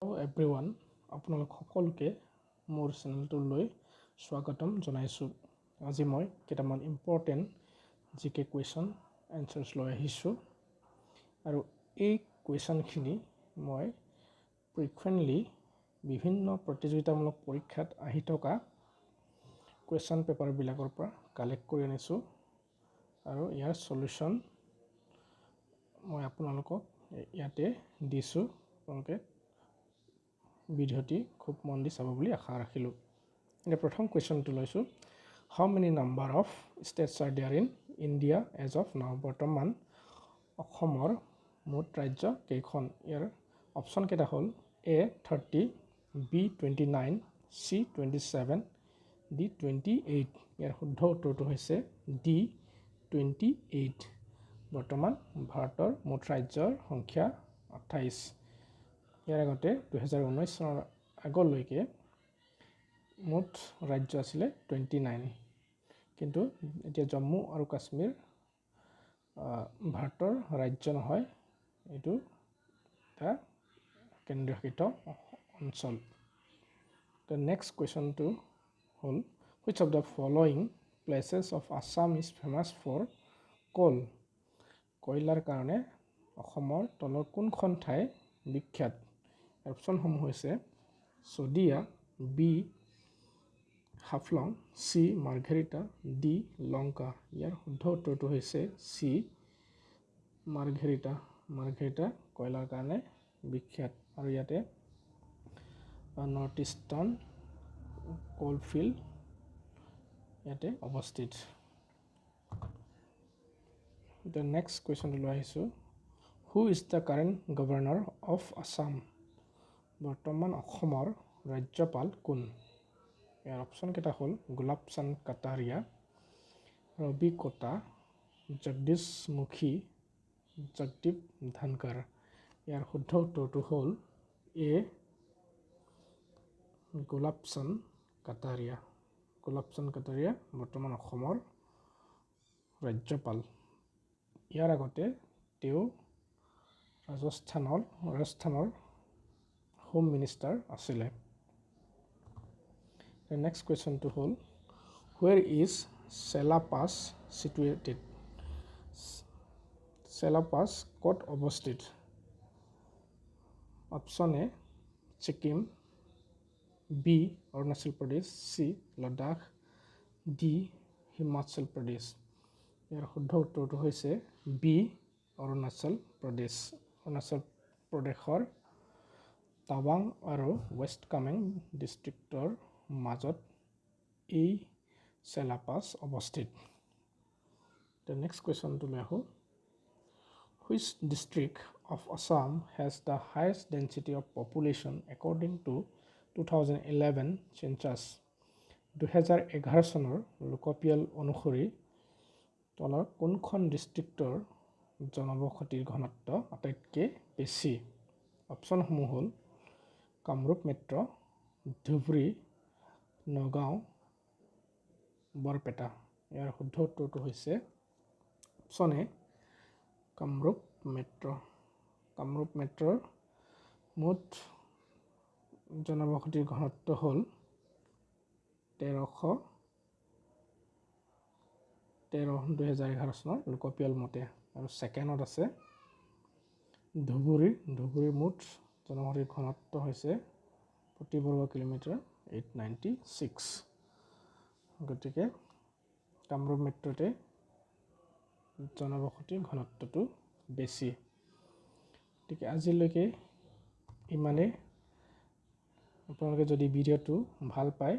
Hello everyone, আপোনালোক সকলোকে মোৰ চেনেলটোলৈ স্বাগতম জনাইছোঁ। আজি মই কেইটামান ইম্পৰ্টেণ্ট জিকে কুৱেশ্যন এনচাৰ্ছ লৈ আহিছোঁ আৰু এই কুৱেশ্যনখিনি মই ফ্ৰিকুৱেণ্টলি বিভিন্ন প্ৰতিযোগিতামূলক পৰীক্ষাত আহি থকা কুৱেশ্যন পেপাৰবিলাকৰ পৰা কালেক্ট কৰি আনিছোঁ আৰু ইয়াৰ সলিউশ্যন মই আপোনালোকক ইয়াতে দিছোঁ। আপোনালোকে ভিডিঅ'টি খুব মন দি চাব বুলি আশা ৰাখিলোঁ। এতিয়া প্ৰথম কুৱেশ্যনটো লৈছোঁ, how many number of states are there in India as of now. বৰ্তমান অসমৰ মুঠ ৰাজ্য কেইখন? ইয়াৰ অপশ্যন কেইটা হ'ল A 30, B 29, C 27, D 28। ইয়াৰ শুদ্ধ উত্তৰটো হৈছে D 28। বৰ্তমান ভাৰতৰ মুঠ ৰাজ্যৰ সংখ্যা 28। ইয়াৰ আগতে 2019 চনৰ আগলৈকে মুঠ ৰাজ্য আছিলে 29, কিন্তু এতিয়া জম্মু আৰু কাশ্মীৰ ভাৰতৰ ৰাজ্য নহয়, এইটো এটা কেন্দ্ৰীয় শাসিত অঞ্চল। The next কুৱেশ্যনটো হ'ল, which of the following places of Assam is famous for coal? কয়লাৰ কাৰণে অসমৰ তলৰ কোনখন ঠাই বিখ্যাত? অপশ্যনসমূহ হৈছে Sadiya, B Haflong, C Margherita, D Lanka. ইয়াৰ শুদ্ধ উত্তৰটো হৈছে চি মাৰ্ঘেৰিটা। মাৰ্ঘেৰিটা কয়লাৰ কাৰণে বিখ্যাত আৰু ইয়াতে নৰ্থ ইষ্টাৰ্ণ কোলফিল্ড ইয়াতে অৱস্থিত। The next কুৱেশ্যনটো লৈ আহিছোঁ, who is the current governor of Assam? বৰ্তমান অসমৰ ৰাজ্যপাল কোন? ইয়াৰ অপশ্যন কেইটা হ'ল গোলাপ চান্দ কাটাৰিয়া, ৰবি কোটা, জগদীশ মুখী, জগদীপ ধানকাৰ। ইয়াৰ শুদ্ধ উত্তৰটো হ'ল এ গোলাপ চান্দ কাটাৰিয়া। গোলাপ চান্দ কাটাৰিয়া বৰ্তমান অসমৰ ৰাজ্যপাল। ইয়াৰ আগতে তেওঁ ৰাজস্থানৰ হোম মিনিষ্টাৰ আছিলে। The next কুৱেশ্যনটো হ'ল, where is চেলা পাছ situated? চেলা পাছ ক'ত অৱস্থিত? Option A Sikkim, B Arunachal Pradesh, C Ladakh, D Himachal Pradesh. ইয়াৰ শুদ্ধ উত্তৰটো হৈছে বি অৰুণাচল প্ৰদেশ। অৰুণাচল প্ৰদেশৰ টাৱাং আৰু ৱেষ্ট কামেং ডিষ্ট্ৰিক্টৰ মাজত এই চেলা পাছ অৱস্থিত। The next কুৱেশ্যনটো লৈ আহোঁ, which district of Assam has the highest density of population according to 2011 census? 2011 চনৰ লোকপিয়ল অনুসৰি তলৰ কোনখন ডিষ্ট্ৰিক্টৰ জনবসতিৰ ঘনত্ব আটাইতকৈ বেছি? অপশ্যনসমূহ হ'ল কামৰূপ মেট্ৰ, ধুবুৰী, নগাঁও, বৰপেটা। ইয়াৰ শুদ্ধ উত্তৰটো হৈছে option A Kamrup metro. Kamrup মেট্ৰৰ মুঠ জনবসতিৰ ঘনত্ব হ'ল 1313 2011 চনৰ লোকপিয়ল মতে। আৰু ছেকেণ্ডত আছে ধুবুৰীৰ মুঠ জনবসতিৰ ঘনত্ব হৈছে প্ৰতি বৰ্গ কিলোমিটাৰ 896। গতিকে কামৰূপ মেট্ৰতে জনবসতিৰ ঘনত্বটো বেছি। গতিকে আজিলৈকে ইমানেই। আপোনালোকে যদি ভিডিঅ'টো ভাল পায়